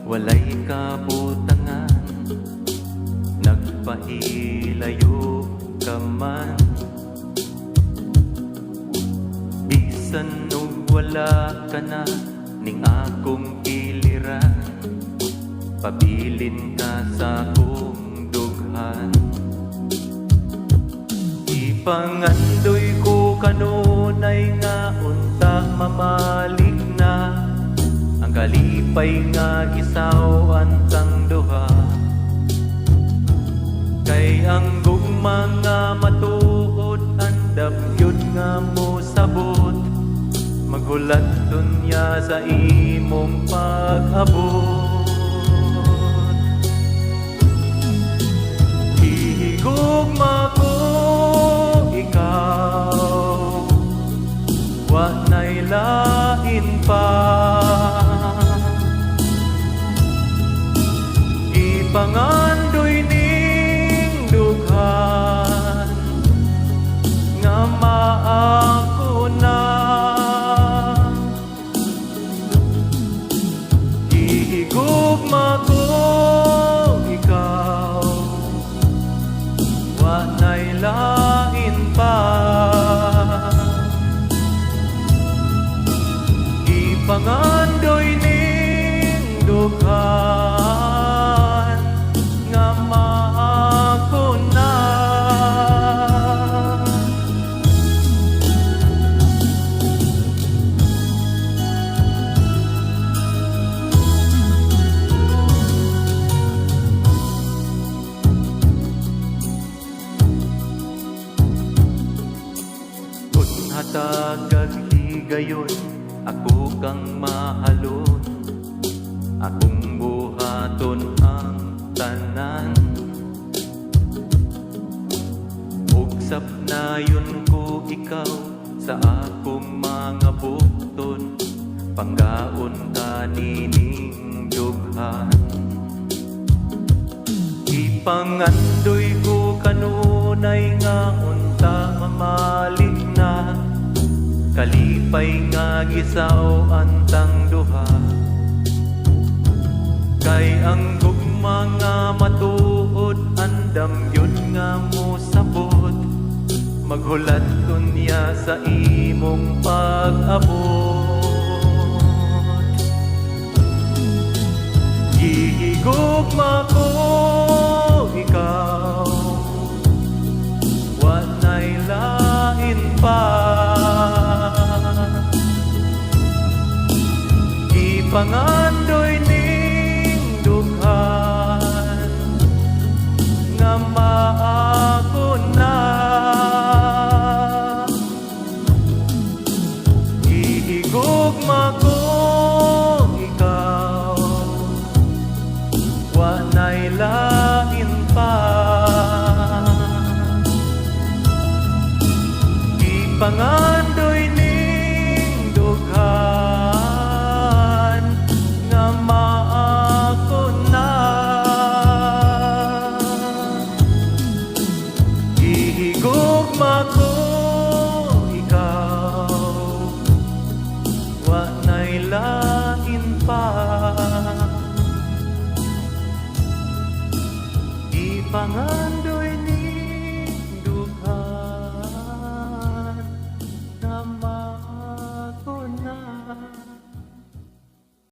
walay kabutangan, nagpahilayo ka man. Bisan og wala ka na ning akong iliran, pabilin ka sa akong dughan. Ipangandoy ko kanunay nga unta mamalik na, ang kalipay nga gisaw antang duha. Kay ang gugma nga matuod, andam yun nga mo sabot, maghulat dunya sa imong pag-abot. Hihigugma ko ikaw, wa na'y lain pa. Ipangandoy ning dughan nga maako na. Hihigugma ko ikaw, wa na'y lain pa. Ipangandoy ning dughan nga maako na. Kung hatag higayon, ako kang mahalon, akong buhaton ang tanan. Ugsap na yun ko ikaw sa akong mga bukton, panggaon ka nining dughan. Ipangandoy ko kanunay nga unta mamalik na, kalipay nga gisaw antang duha. Kay ang gugma nga matuod, andam yun nga mo sabot, maghulat kunya sa imong pag-abot. Gihigugma ko ikaw, wa na'y lain pa. Ipangandoy ning dughan nga maako na. Ihigugma ko ikaw, wa na'y lain pa. Ipangandoy ning dughan nga maako na. Ihigugma ko